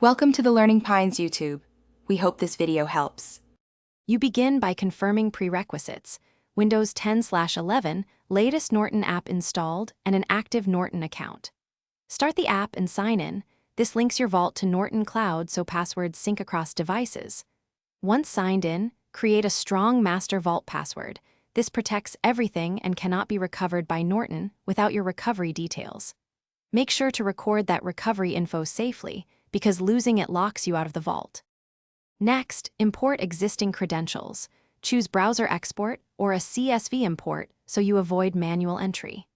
Welcome to the Learning Pines YouTube. We hope this video helps. You begin by confirming prerequisites: Windows 10/11, latest Norton app installed, and an active Norton account. Start the app and sign in. This links your vault to Norton Cloud so passwords sync across devices. Once signed in, create a strong master vault password. This protects everything and cannot be recovered by Norton without your recovery details. Make sure to record that recovery info safely, because losing it locks you out of the vault. Next, import existing credentials. Choose browser export or a CSV import so you avoid manual entry.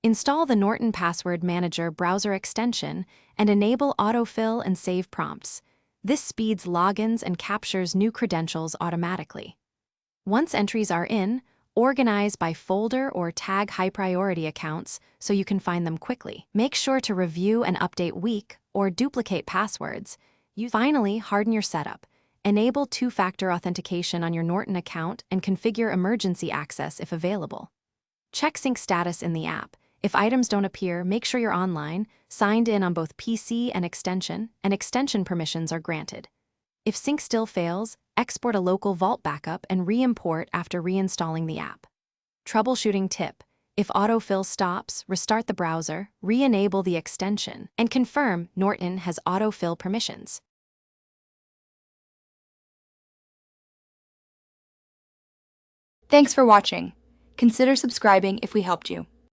Install the Norton Password Manager browser extension and enable autofill and save prompts. This speeds logins and captures new credentials automatically. Once entries are in, organize by folder or tag high-priority accounts so you can find them quickly. Make sure to review and update weak or duplicate passwords. Finally, harden your setup. Enable two-factor authentication on your Norton account and configure emergency access if available. Check sync status in the app. If items don't appear, make sure you're online, signed in on both PC and extension permissions are granted. If sync still fails, export a local vault backup and re-import after reinstalling the app. Troubleshooting tip: if autofill stops, restart the browser, re-enable the extension, and confirm Norton has autofill permissions. Thanks for watching. Consider subscribing if we helped you.